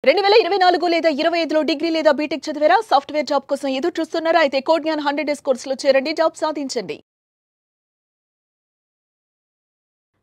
2024 లేదా 25లో డిగ్రీ లేదా బీటెక్ చదివారా? సాఫ్ట్వేర్ జాబ్ కోసం ఎదురు చూస్తున్నారా? అయితే కోడ్ జ్ఞాన్ 100 డేస్ కోర్సులో చేరండి, జాబ్ సాధించండి.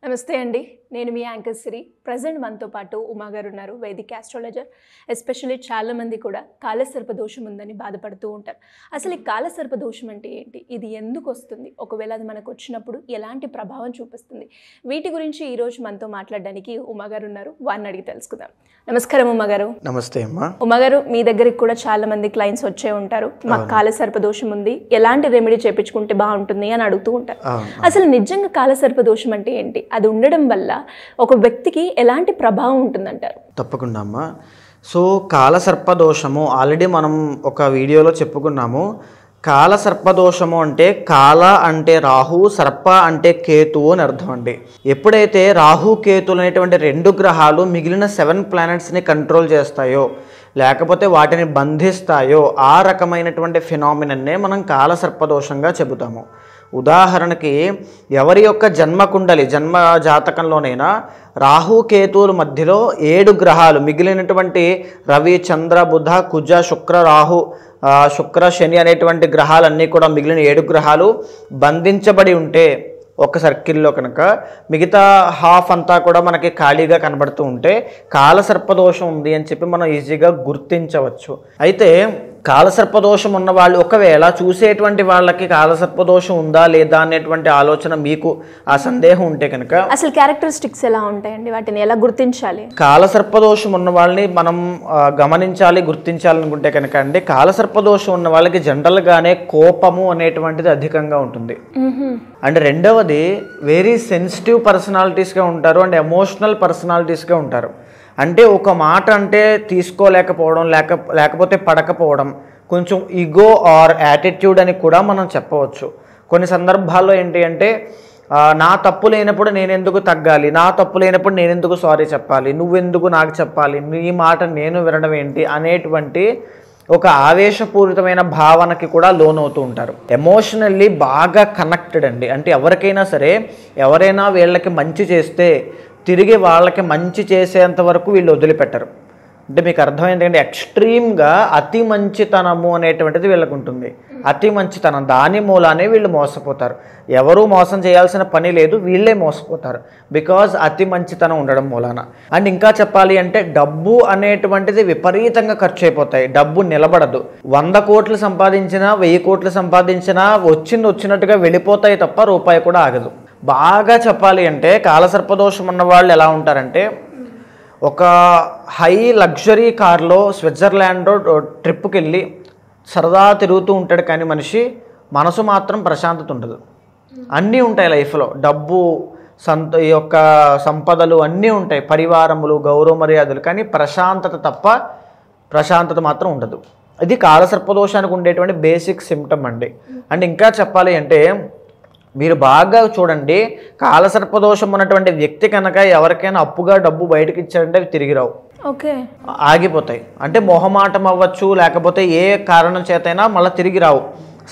నమస్తే అండి, నేను మీ యాంకర్ సిరి. ప్రజెంట్ మనతో పాటు ఉమా గారు ఉన్నారు, వైదిక్ ఆస్ట్రాలజర్. ఎస్పెషల్లీ చాలామంది కూడా కాలసర్ప దోషం ఉందని బాధపడుతూ ఉంటారు. అసలు ఈ కాలసర్ప దోషం అంటే ఏంటి, ఇది ఎందుకు వస్తుంది, ఒకవేళ అది మనకు వచ్చినప్పుడు ఎలాంటి ప్రభావం చూపిస్తుంది, వీటి గురించి ఈరోజు మనతో మాట్లాడడానికి ఉమా గారు ఉన్నారు. వారిని అడిగి తెలుసుకుందాం. నమస్కారం ఉమా గారు. నమస్తే అమ్మా. ఉమా గారు, మీ దగ్గరికి కూడా చాలా మంది క్లయింట్స్ వచ్చే ఉంటారు, మాకు కాలసర్ప దోషం ఉంది, ఎలాంటి రెమెడీ చేపించుకుంటే బాగుంటుంది అని అడుగుతూ ఉంటారు. అసలు నిజంగా కాలసర్ప దోషం అంటే ఏంటి, అది ఉండడం వల్ల ఒక వ్యక్తికి ఎలాంటి ప్రభావం ఉంటుందంటారు? తప్పకుండా అమ్మా. సో కాలసర్పదోషము ఆల్రెడీ మనం ఒక వీడియోలో చెప్పుకున్నాము. కాలసర్పదోషము అంటే కాల అంటే రాహు, సర్ప అంటే కేతువు అని అర్థం అండి. ఎప్పుడైతే రాహు కేతులు అనేటువంటి రెండు గ్రహాలు మిగిలిన 7 ప్లానెట్స్ని కంట్రోల్ చేస్తాయో, లేకపోతే వాటిని బంధిస్తాయో, ఆ రకమైనటువంటి ఫినామినన్నే మనం కాలసర్పదోషంగా చెబుతాము. ఉదాహరణకి ఎవరి యొక్క జన్మకుండలి జన్మ జాతకంలోనైనా రాహుకేతువుల మధ్యలో 7 గ్రహాలు, మిగిలినటువంటి రవి, చంద్ర, బుధ, కుజ, శుక్ర, రాహు, శుక్ర, శని అనేటువంటి గ్రహాలన్నీ కూడా మిగిలిన 7 గ్రహాలు బంధించబడి ఉంటే ఒక సర్కిల్లో కనుక మిగతా హాఫ్ అంతా కూడా మనకి ఖాళీగా కనబడుతూ ఉంటే కాలసర్పదోషం ఉంది అని చెప్పి మనం ఈజీగా గుర్తించవచ్చు. అయితే కాలసర్పదోషం ఉన్న వాళ్ళు ఒకవేళ చూసేటువంటి వాళ్ళకి కాలసర్పదోషం ఉందా లేదా అనేటువంటి ఆలోచన, మీకు ఆ సందేహం ఉంటే కనుక అసలు క్యారెక్టరిస్టిక్స్ ఎలా ఉంటాయండి, వాటిని ఎలా గుర్తించాలి? కాలసర్పదోషం ఉన్న వాళ్ళని మనం గమనించాలి, గుర్తించాలనుకుంటే కనుక అండి, కాలసర్పదోషం ఉన్న వాళ్ళకి జనరల్గానే కోపము అనేటువంటిది అధికంగా ఉంటుంది. అండ్ రెండవది వెరీ సెన్సిటివ్ పర్సనాలిటీస్గా ఉంటారు, అండ్ ఎమోషనల్ పర్సనాలిటీస్గా ఉంటారు. అంటే ఒక మాట అంటే తీసుకోలేకపోవడం, లేకపోతే పడకపోవడం, కొంచెం ఈగో ఆర్ యాటిట్యూడ్ అని కూడా మనం చెప్పవచ్చు. కొన్ని సందర్భాల్లో ఏంటి అంటే నా తప్పు లేనప్పుడు నేనెందుకు తగ్గాలి, నా తప్పు లేనప్పుడు నేనెందుకు సారీ చెప్పాలి, నువ్వెందుకు నాకు చెప్పాలి, నీ మాట నేను వినడం ఏంటి అనేటువంటి ఒక ఆవేశపూరితమైన భావనకి కూడా లోనవుతూ ఉంటారు. ఎమోషనల్లీ బాగా కనెక్టెడ్ అండి. అంటే ఎవరికైనా సరే, ఎవరైనా వీళ్ళకి మంచి చేస్తే తిరిగి వాళ్ళకి మంచి చేసేంత వరకు వీళ్ళు వదిలిపెట్టరు. అంటే మీకు అర్థమైంది ఏంటంటే ఎక్స్ట్రీమ్గా అతి మంచితనము అనేటువంటిది వీళ్ళకు ఉంటుంది. అతి మంచితనం, దాని మూలానే వీళ్ళు మోసపోతారు. ఎవరూ మోసం చేయాల్సిన పని లేదు, వీళ్ళే మోసపోతారు బికాజ్ అతి మంచితనం ఉండడం మూలాన. అండ్ ఇంకా చెప్పాలి అంటే డబ్బు అనేటువంటిది విపరీతంగా ఖర్చు అయిపోతాయి. డబ్బు నిలబడదు. 100 కోట్లు సంపాదించినా, 1000 కోట్లు సంపాదించినా వచ్చినట్టుగా వెళ్ళిపోతాయి తప్ప రూపాయి కూడా ఆగదు. బాగా చెప్పాలి అంటే కాలసర్పదోషం ఉన్న వాళ్ళు ఎలా ఉంటారంటే, ఒక హై లగ్జరీ కార్లో స్విట్జర్లాండ్ ట్రిప్కి వెళ్ళి సరదా తిరుగుతూ ఉంటాడు, కానీ మనిషి మనసు మాత్రం ప్రశాంతత ఉండదు. అన్నీ ఉంటాయి లైఫ్లో, డబ్బు, ఈ యొక్క సంపదలు అన్నీ ఉంటాయి, పరివారములు, గౌరవ మర్యాదలు, కానీ ప్రశాంతత మాత్రం ఉండదు. ఇది కాలసర్పదోషానికి ఉండేటువంటి బేసిక్ సిమ్టమ్ అండి. అండ్ ఇంకా చెప్పాలి అంటే మీరు బాగా చూడండి, కాలసర్పదోషం ఉన్నటువంటి వ్యక్తి కనుక ఎవరికైనా అప్పుగా డబ్బు బయటకు ఇచ్చారంటే అవి తిరిగి రావు, ఆగిపోతాయి. అంటే మొహమాటం అవ్వచ్చు, లేకపోతే ఏ కారణం చేతైనా మళ్ళీ తిరిగి రావు.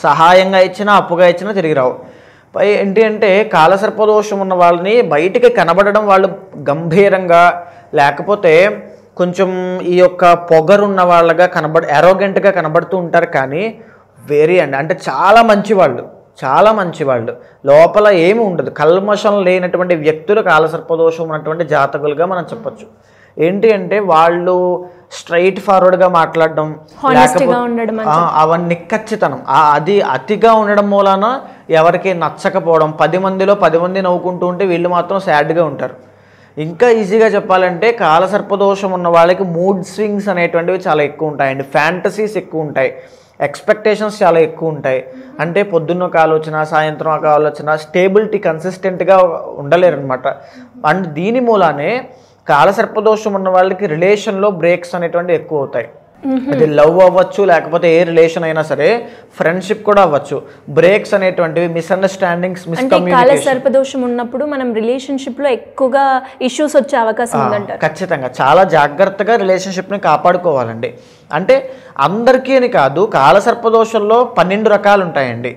సహాయంగా ఇచ్చినా, అప్పుగా ఇచ్చినా తిరిగి రావు. ఏంటి అంటే కాలసర్పదోషం ఉన్న వాళ్ళని బయటికి కనబడడం వాళ్ళు గంభీరంగా, లేకపోతే కొంచెం ఈ యొక్క పొగరున్న వాళ్ళగా అరోగెంట్గా కనబడుతూ ఉంటారు, కానీ అంటే చాలా మంచివాళ్ళు లోపల ఏమి ఉండదు. కల్మషం లేనటువంటి వ్యక్తులు కాలసర్పదోషం ఉన్నటువంటి జాతకులుగా మనం చెప్పచ్చు. ఏంటి అంటే వాళ్ళు స్ట్రైట్ ఫార్వర్డ్గా మాట్లాడడం, అవన్నీ ఖచ్చితనం, అది అతిగా ఉండడం మూలాన ఎవరికి నచ్చకపోవడం, 10 మందిలో 10 మంది నవ్వుకుంటూ ఉంటే వీళ్ళు మాత్రం సాడ్గా ఉంటారు. ఇంకా ఈజీగా చెప్పాలంటే కాలసర్పదోషం ఉన్న వాళ్ళకి మూడ్ స్వింగ్స్ అనేటువంటివి చాలా ఎక్కువ ఉంటాయండి. ఫ్యాంటసీస్ ఎక్కువ ఉంటాయి, ఎక్స్పెక్టేషన్స్ చాలా ఎక్కువ ఉంటాయి. అంటే పొద్దున్న ఒక ఆలోచన, సాయంత్రం ఒక ఆలోచన, స్టేబిలిటీ, కన్సిస్టెంట్గా ఉండలేరు అనమాట. అండ్ దీని మూలానే కాలసర్పదోషం ఉన్న వాళ్ళకి రిలేషన్లో బ్రేక్స్ అనేటువంటివి ఎక్కువ అవుతాయి. అది లవ్ అవ్వచ్చు, లేకపోతే ఏ రిలేషన్ అయినా సరే, ఫ్రెండ్షిప్ కూడా అవ్వచ్చు. బ్రేక్స్ అనేటువంటివి, మిస్అండర్స్టాండింగ్స్, మిస్కమ్యూనికేషన్. కాలసర్పదోషం ఉన్నప్పుడు మనం రిలేషన్షిప్ లో ఎక్కువగా ఇష్యూస్ వచ్చే అవకాశం ఉందంటారు. ఖచ్చితంగా చాలా జాగ్రత్తగా రిలేషన్షిప్ని కాపాడుకోవాలండి. అంటే అందరికీ అని కాదు, కాలసర్పదోషంలో 12 రకాలు ఉంటాయండి.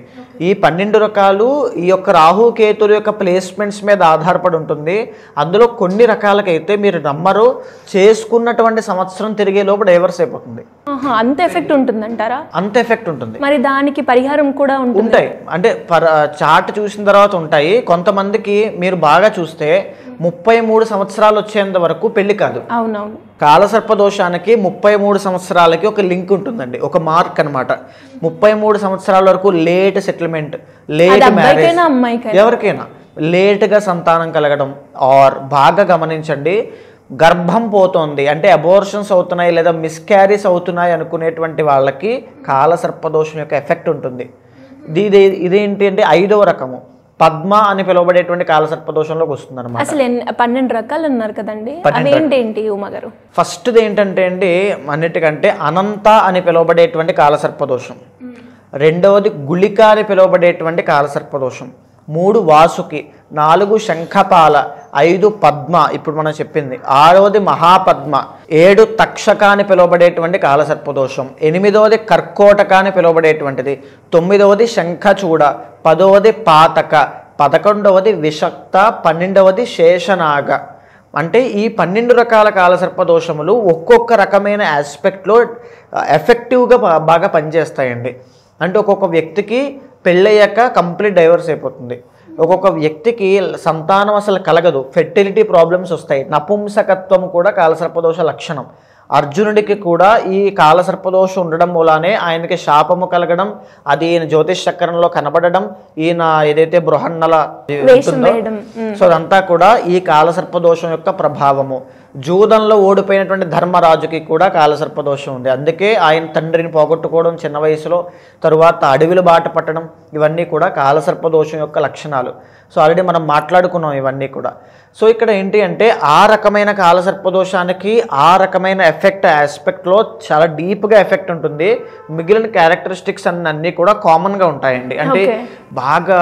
ఈ 12 రకాలు ఈ యొక్క రాహు కేతుల యొక్క ప్లేస్మెంట్స్ మీద ఆధారపడి ఉంటుంది. అందులో కొన్ని రకాలకైతే మీరు నమ్మరు, చేసుకున్నటువంటి సంవత్సరం తిరిగే లోపు డైవర్స్ అయిపోతుంది. అంత ఎఫెక్ట్ ఉంటుందంటారా? అంత ఎఫెక్ట్ ఉంటుంది. మరి దానికి పరిహారం కూడా ఉంటాయి. అంటే చార్ట్ చూసిన తర్వాత ఉంటాయి. కొంతమందికి మీరు బాగా చూస్తే 33 సంవత్సరాలు వచ్చేంత వరకు పెళ్లి కాదు. అవునవును. కాలసర్ప దోషానికి 33 సంవత్సరాలకి ఒక లింక్ ఉంటుందండి, ఒక మార్క్ అనమాట. 33 సంవత్సరాల వరకు లేట్ సెటిల్మెంట్, లేట్ మ్యారేజ్, ఎవరికైనా లేట్గా సంతానం కలగడం. ఆర్ బాగా గమనించండి, గర్భం పోతోంది అంటే అబోర్షన్స్ అవుతున్నాయి లేదా మిస్క్యారీస్ అవుతున్నాయి అనుకునేటువంటి వాళ్ళకి కాలసర్పదోషం యొక్క ఎఫెక్ట్ ఉంటుంది. ఇదేంటి అంటే 5వ రకము పద్మ అని పిలువబడేటువంటి కాలసర్పదోషంలోకి వస్తుంది అనమాట. అసలు 12 రకాలు అన్నారు కదండి, అవేంటి ఉమాగారు? ఫస్ట్ది ఏంటంటే అండి, అన్నిటికంటే అనంత అని పిలువబడేటువంటి కాలసర్పదోషం. రెండవది గుళిక అని పిలువబడేటువంటి కాలసర్పదోషం. 3 వాసుకి, 4 శంఖపాల, 5 పద్మ ఇప్పుడు మనం చెప్పింది, 6వది మహాపద్మ, 7 తక్షక అని పిలువబడేటువంటి కాలసర్పదోషం, 8వది కర్కోటక అని పిలువబడేటువంటిది, 9వది శంఖచూడ, 10వది పాతక, 11వది విషక్త, 12వది శేషనాగ. అంటే ఈ 12 రకాల కాలసర్పదోషములు ఒక్కొక్క రకమైన ఆస్పెక్ట్లో ఎఫెక్టివ్గా బాగా పనిచేస్తాయండి. అంటే ఒక్కొక్క వ్యక్తికి పెళ్ళయ్యాక కంప్లీట్ డైవర్స్ అయిపోతుంది, ఒక్కొక్క వ్యక్తికి సంతానం అసలు కలగదు, ఫెర్టిలిటీ ప్రాబ్లమ్స్ వస్తాయి, నపుంసకత్వం కూడా కాలసర్పదోష లక్షణం. అర్జునుడికి కూడా ఈ కాలసర్పదోషం ఉండడం మూలానే ఆయనకి శాపము కలగడం, అది ఈయన జ్యోతిష్ చక్రంలో కనబడడం, ఈయన ఏదైతే బృహన్నల ఉంటుందో సో అదంతా కూడా ఈ కాలసర్పదోషం యొక్క ప్రభావము. జూదంలో ఓడిపోయినటువంటి ధర్మరాజుకి కూడా కాలసర్పదోషం ఉంది. అందుకే ఆయన తండ్రిని పోగొట్టుకోవడం చిన్న వయసులో, తరువాత అడవిలు బాట పట్టడం, ఇవన్నీ కూడా కాలసర్పదోషం యొక్క లక్షణాలు. సో ఆల్రెడీ మనం మాట్లాడుకున్నాం ఇవన్నీ కూడా. సో ఇక్కడ ఏంటి అంటే ఆ రకమైన కాలసర్పదోషానికి ఆ రకమైన ఎఫెక్ట్ ఆస్పెక్ట్లో చాలా డీప్గా ఎఫెక్ట్ ఉంటుంది. మిగిలిన క్యారెక్టరిస్టిక్స్ అన్నీ కూడా కామన్గా ఉంటాయండి. అంటే బాగా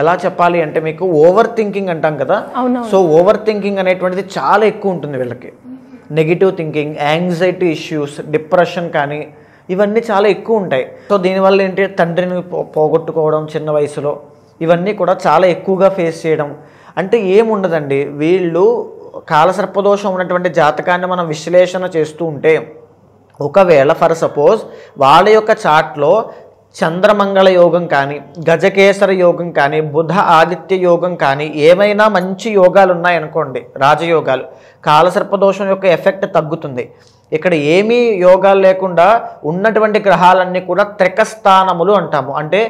ఎలా చెప్పాలి అంటే మీకు ఓవర్ థింకింగ్ అంటాం కదా, సో ఓవర్ థింకింగ్ అనేటువంటిది చాలా ఎక్కువ ఉంటుంది వీళ్ళకి. Negative thinking, anxiety issues, depression కానీ ఇవన్నీ చాలా ఎక్కువ ఉంటాయి. సో దీనివల్ల ఏంటి తండ్రిని పోగొట్టుకోవడం చిన్న వయసులో, ఇవన్నీ కూడా చాలా ఎక్కువగా ఫేస్ చేయడం. అంటే ఏముండదండి, వీళ్ళు కాలసర్పదోషం ఉన్నటువంటి జాతకాన్ని మనం విశ్లేషణ చేస్తూ ఉంటే ఒకవేళ ఫర్ సపోజ్ వాళ్ళ యొక్క చార్ట్లో చంద్రమంగళ యోగం కానీ, గజకేసర యోగం కానీ, బుధ ఆదిత్య యోగం కానీ ఏమైనా మంచి యోగాలు ఉన్నాయనుకోండి, రాజయోగాలు, కాలసర్పదోషం యొక్క ఎఫెక్ట్ తగ్గుతుంది. ఇక్కడ ఏమీ యోగాలు లేకుండా ఉన్నటువంటి గ్రహాలన్నీ కూడా త్రికస్థానములు అంటాము. అంటే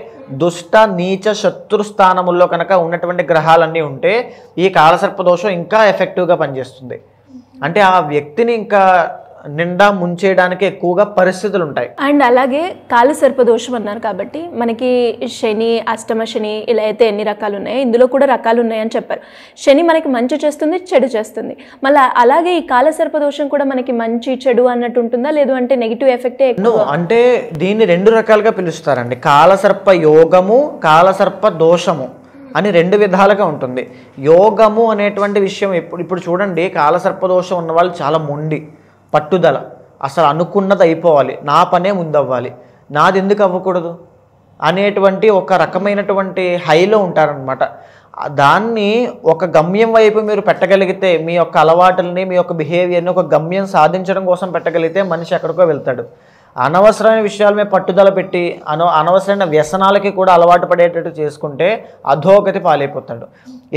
దుష్ట నీచ శత్రు స్థానముల్లో కనుక ఉన్నటువంటి గ్రహాలన్నీ ఉంటే ఈ కాలసర్పదోషం ఇంకా ఎఫెక్టివ్గా పనిచేస్తుంది. అంటే ఆ వ్యక్తిని ఇంకా నిండా ముంచేయడానికి ఎక్కువగా పరిస్థితులు ఉంటాయి. అండ్ అలాగే కాలసర్పదోషం అన్నారు కాబట్టి మనకి శని, అష్టమ శని ఇలా అయితే ఎన్ని రకాలు ఉన్నాయో ఇందులో కూడా రకాలు ఉన్నాయని చెప్పారు. శని మనకి మంచి చేస్తుంది, చెడు చేస్తుంది. మళ్ళీ అలాగే ఈ కాలసర్పదోషం కూడా మనకి మంచి చెడు అన్నట్టు ఉంటుందా, లేదు అంటే నెగిటివ్ ఎఫెక్టే ఎక్కువ? అంటే దీన్ని 2 రకాలుగా పిలుస్తారండి, కాలసర్ప యోగము, కాలసర్ప దోషము అని 2 విధాలుగా ఉంటుంది. యోగము అనేటువంటి విషయం ఇప్పుడు చూడండి, కాలసర్పదోషం ఉన్న వాళ్ళు చాలా మొండి, పట్టుదల, అసలు అనుకున్నది అయిపోవాలి, నా పనే ముందవ్వాలి, నాది ఎందుకు అవ్వకూడదు అనేటువంటి ఒక రకమైనటువంటి హైలో ఉంటారనమాట. దాన్ని ఒక గమ్యం వైపు మీరు పెట్టగలిగితే, మీ యొక్క అలవాటుల్ని, మీ యొక్క బిహేవియర్ని ఒక గమ్యం సాధించడం కోసం పెట్టగలిగితే మనిషి ఎక్కడికో వెళ్తాడు. అనవసరమైన విషయాల మీద పట్టుదల పెట్టి అనవసరమైన వ్యసనాలకి కూడా అలవాటు పడేటట్టు చేసుకుంటే అధోగతి పాలైపోతాడు.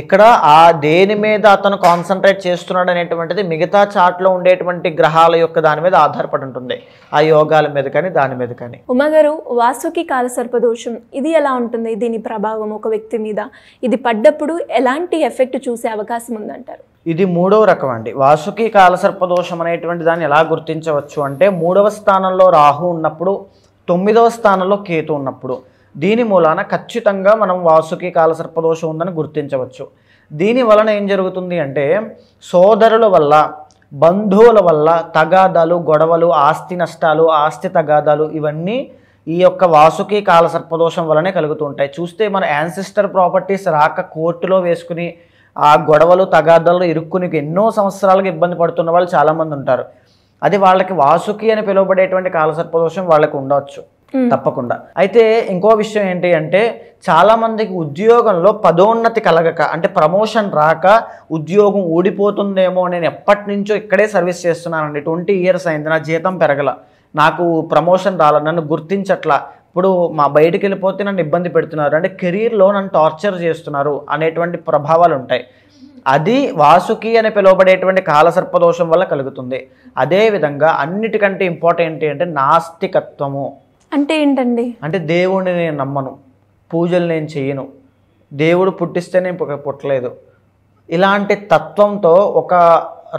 ఇక్కడ ఆ దేని మీద అతను కాన్సన్ట్రేట్ చేస్తున్నాడు అనేటువంటిది మిగతా చార్ట్లో ఉండేటువంటి గ్రహాల యొక్క దాని మీద ఆధారపడి ఉంటుంది, ఆ యోగాల మీద కానీ దాని మీద కానీ. ఉమాగారు, వాసుకి కాలసర్పదోషం ఇది ఎలా ఉంటుంది? దీని ప్రభావం ఒక వ్యక్తి మీద ఇది పడ్డప్పుడు ఎలాంటి ఎఫెక్ట్ చూసే అవకాశం ఉందంటారు? ఇది 3వ రకం అండి. వాసుకి కాలసర్పదోషం అనేటువంటి దాన్ని ఎలా గుర్తించవచ్చు అంటే 3వ స్థానంలో రాహు ఉన్నప్పుడు, 9వ స్థానంలో కేతు ఉన్నప్పుడు, దీని మూలాన ఖచ్చితంగా మనం వాసుకి కాలసర్పదోషం ఉందని గుర్తించవచ్చు. దీని వలన ఏం జరుగుతుంది అంటే సోదరుల వల్ల, బంధువుల వల్ల తగాదాలు, గొడవలు, ఆస్తి నష్టాలు, ఆస్తి తగాదాలు ఇవన్నీ ఈ యొక్క వాసుకి కాలసర్పదోషం వలనే కలుగుతూ ఉంటాయి. చూస్తే మన యాన్సిస్టర్ ప్రాపర్టీస్ రాక కోర్టులో వేసుకుని ఆ గొడవలు తగాదాలు ఇరుక్కుని ఎన్నో సంవత్సరాలుగా ఇబ్బంది పడుతున్న వాళ్ళు చాలామంది ఉంటారు. అది వాళ్ళకి వాసుకి అని పిలువబడేటువంటి కాలసర్పదోషం వాళ్ళకి ఉండవచ్చు. తప్పకుండా. అయితే ఇంకో విషయం ఏంటి అంటే చాలా మందికి ఉద్యోగంలో పదోన్నతి కలగక, అంటే ప్రమోషన్ రాక ఉద్యోగం ఊడిపోతుందేమో, నేను ఎప్పటి నుంచో ఇక్కడే సర్వీస్ చేస్తున్నానండి, 20 years అయింది, నా జీతం పెరగల, నాకు ప్రమోషన్ రాల, నన్ను గుర్తించట్లా, ఇప్పుడు మా బయటికి వెళ్ళిపోతే నన్ను ఇబ్బంది పెడుతున్నారు, అంటే కెరీర్లో నన్ను టార్చర్ చేస్తున్నారు అనేటువంటి ప్రభావాలు ఉంటాయి. అది వాసుకి అని పిలువబడేటువంటి కాలసర్పదోషం వల్ల కలుగుతుంది. అదేవిధంగా అన్నిటికంటే ఇంపార్టెంట్ ఏంటంటే నాస్తికత్వము. అంటే ఏంటండి? అంటే దేవుడిని నేను నమ్మను, పూజలు నేను చేయను, దేవుడు పుట్టిస్తే నేను పుట్టలేదు, ఇలాంటి తత్వంతో ఒక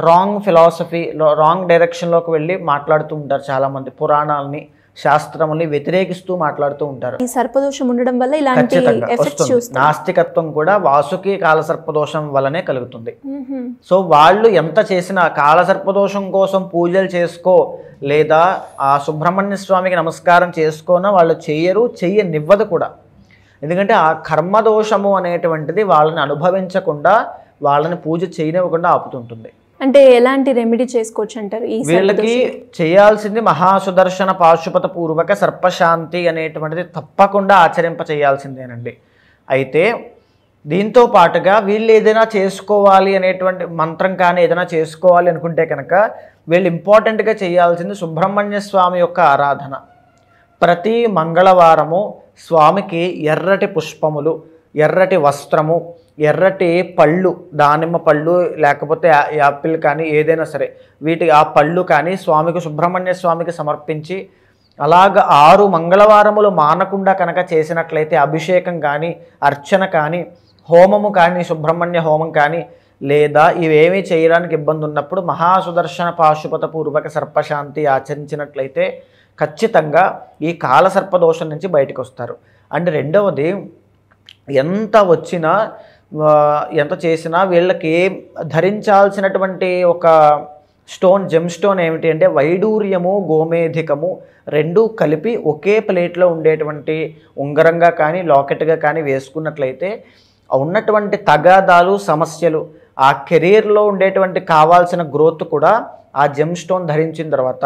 రాంగ్ ఫిలాసఫీ, రాంగ్ డైరెక్షన్లోకి వెళ్ళి మాట్లాడుతూ ఉంటారు చాలామంది. పురాణాలని, శాస్త్రముల్ని వ్యతిరేకిస్తూ మాట్లాడుతూ ఉంటారు. ఈ సర్పదోషం ఉండడం వల్ల ఇలాంటి ఎఫెక్ట్స్ చూస్తాం. నాస్తికత్వం కూడా వాసుకి కాలసర్పదోషం వల్లనే కలుగుతుంది. సో వాళ్ళు ఎంత చేసినా కాలసర్పదోషం కోసం పూజలు చేసుకో లేదా ఆ సుబ్రహ్మణ్య స్వామికి నమస్కారం చేసుకోనా వాళ్ళు చెయ్యనివ్వదు కూడా. ఎందుకంటే ఆ కర్మదోషము అనేటువంటిది వాళ్ళని అనుభవించకుండా, వాళ్ళని పూజ చేయనివ్వకుండా ఆపుతుంటుంది. అంటే ఎలాంటి రెమెడీ చేసుకోవచ్చు అంటారు? ఈ వీళ్ళకి చేయాల్సింది మహాసుదర్శన పాశుపత పూర్వక సర్పశాంతి అనేటువంటిది తప్పకుండా ఆచరింప చేయాల్సిందేనండి. అయితే దీంతో పాటుగా వీళ్ళు ఏదైనా చేసుకోవాలి అనేటువంటి మంత్రం కానీ ఏదైనా చేసుకోవాలి అనుకుంటే కనుక వీళ్ళు ఇంపార్టెంట్గా చేయాల్సింది సుబ్రహ్మణ్య స్వామి యొక్క ఆరాధన. ప్రతి మంగళవారము స్వామికి ఎర్రటి పుష్పములు, ఎర్రటి వస్త్రము, ఎర్రటి పళ్ళు, దానిమ్మ పళ్ళు లేకపోతే యాపిల్ కానీ ఏదైనా సరే ఆ పళ్ళు కానీ స్వామికి, సుబ్రహ్మణ్య స్వామికి సమర్పించి అలాగ 6 మంగళవారములు మానకుండా కనుక చేసినట్లయితే అభిషేకం కానీ, అర్చన కానీ, హోమము కానీ, సుబ్రహ్మణ్య హోమం కానీ, లేదా ఇవేమీ చేయడానికి ఇబ్బంది ఉన్నప్పుడు మహాసుదర్శన పాశుపత పూర్వక సర్పశాంతి ఆచరించినట్లయితే ఖచ్చితంగా ఈ కాలసర్పదోషం నుంచి బయటకు వస్తారు. అండ్ రెండవది, ఎంత వచ్చినా ఎంత చేసినా వీళ్ళకి ధరించాల్సినటువంటి ఒక జెమ్ స్టోన్ ఏమిటి అంటే వైడూర్యము, గోమేధికము రెండూ కలిపి ఒకే ప్లేట్లో ఉండేటువంటి ఉంగరంగా కానీ లాకెట్గా కానీ వేసుకున్నట్లయితే ఉన్నటువంటి తగాదాలు, సమస్యలు, ఆ కెరీర్లో ఉండేటువంటి కావాల్సిన గ్రోత్ కూడా ఆ జెమ్ స్టోన్ ధరించిన తర్వాత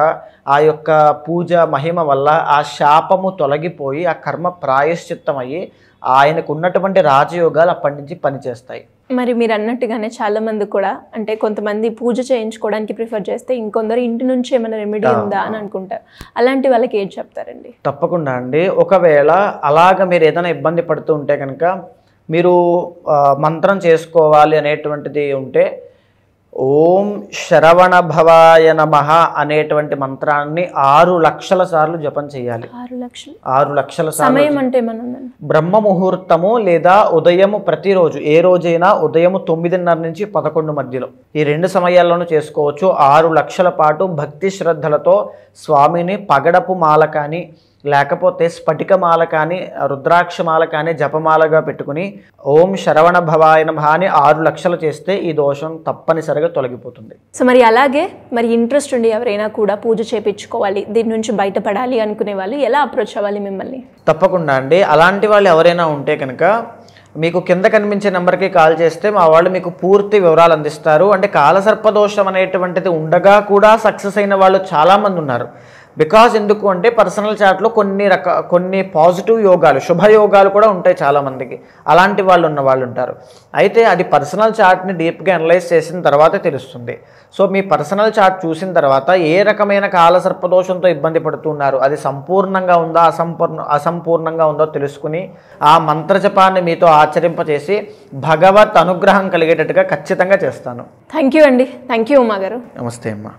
ఆ యొక్క పూజ మహిమ వల్ల ఆ శాపము తొలగిపోయి ఆ కర్మ ప్రాయశ్చిత్తం అయ్యి ఆయనకు ఉన్నటువంటి రాజయోగాలు అప్పటి నుంచి పనిచేస్తాయి. మరి మీరు అన్నట్టుగానే చాలా మంది కూడా, అంటే కొంతమంది పూజ చేయించుకోవడానికి ప్రిఫర్ చేస్తే ఇంకొందరు ఇంటి నుంచి ఏమైనా రెమెడీ ఉందా అని అనుకుంటారు. అలాంటి వాళ్ళకి ఏం చెప్తారండి? తప్పకుండా అండి. ఒకవేళ అలాగ మీరు ఏదైనా ఇబ్బంది పడుతూ ఉంటే కనుక మీరు మంత్రం చేసుకోవాలి అనేటువంటిది ఉంటే ఓం శరవణ భవాయ నమః అనేటువంటి మంత్రాన్ని 6 లక్షల సార్లు జపం చేయాలి. 6 లక్షల సార్లు. సమయం అంటే బ్రహ్మ ముహూర్తము లేదా ఉదయము, ప్రతిరోజు ఏ రోజైనా ఉదయము 9:30 నుంచి 11 మధ్యలో, ఈ 2 సమయాల్లోనూ చేసుకోవచ్చు. 6 లక్షల పాటు భక్తి శ్రద్ధలతో స్వామిని పగడపు మాల కానీ లేకపోతే స్ఫటికమాల కానీ రుద్రాక్షమాల కానీ జపమాలగా పెట్టుకుని ఓం శరవణ భవాయ నమః అని 6 లక్షలు చేస్తే ఈ దోషం తప్పనిసరిగా తొలగిపోతుంది. సో మరి అలాగే మరి ఇంట్రెస్ట్ ఉండి ఎవరైనా కూడా పూజ చేయించుకోవాలి, దీని నుంచి బయటపడాలి అనుకునే వాళ్ళు ఎలా అప్రోచ్ అవ్వాలి మిమ్మల్ని? తప్పకుండా అండి. అలాంటి వాళ్ళు ఎవరైనా ఉంటే కనుక మీకు కింద కనిపించే నెంబర్కి కాల్ చేస్తే మా వాళ్ళు మీకు పూర్తి వివరాలు అందిస్తారు. అంటే కాలసర్పదోషం అనేటువంటిది ఉండగా కూడా సక్సెస్ అయిన వాళ్ళు చాలామంది ఉన్నారు. బికాజ్ ఎందుకు అంటే పర్సనల్ చాట్లో కొన్ని పాజిటివ్ యోగాలు, శుభయోగాలు కూడా ఉంటాయి చాలామందికి. అలాంటి వాళ్ళు ఉన్న వాళ్ళు ఉంటారు. అయితే అది పర్సనల్ చార్ట్ని డీప్గా అనలైజ్ చేసిన తర్వాత తెలుస్తుంది. సో మీ పర్సనల్ చార్ట్ చూసిన తర్వాత ఏ రకమైన కాలసర్పదోషంతో ఇబ్బంది పడుతున్నారు, అది సంపూర్ణంగా ఉందా అసంపూర్ణంగా ఉందో తెలుసుకుని ఆ మంత్రజపాన్ని మీతో ఆచరింపచేసి భగవత్ అనుగ్రహం కలిగేటట్టుగా ఖచ్చితంగా చేస్తాను. థ్యాంక్ యూ అండి. థ్యాంక్ యూ ఉమా గారు. నమస్తే అమ్మా.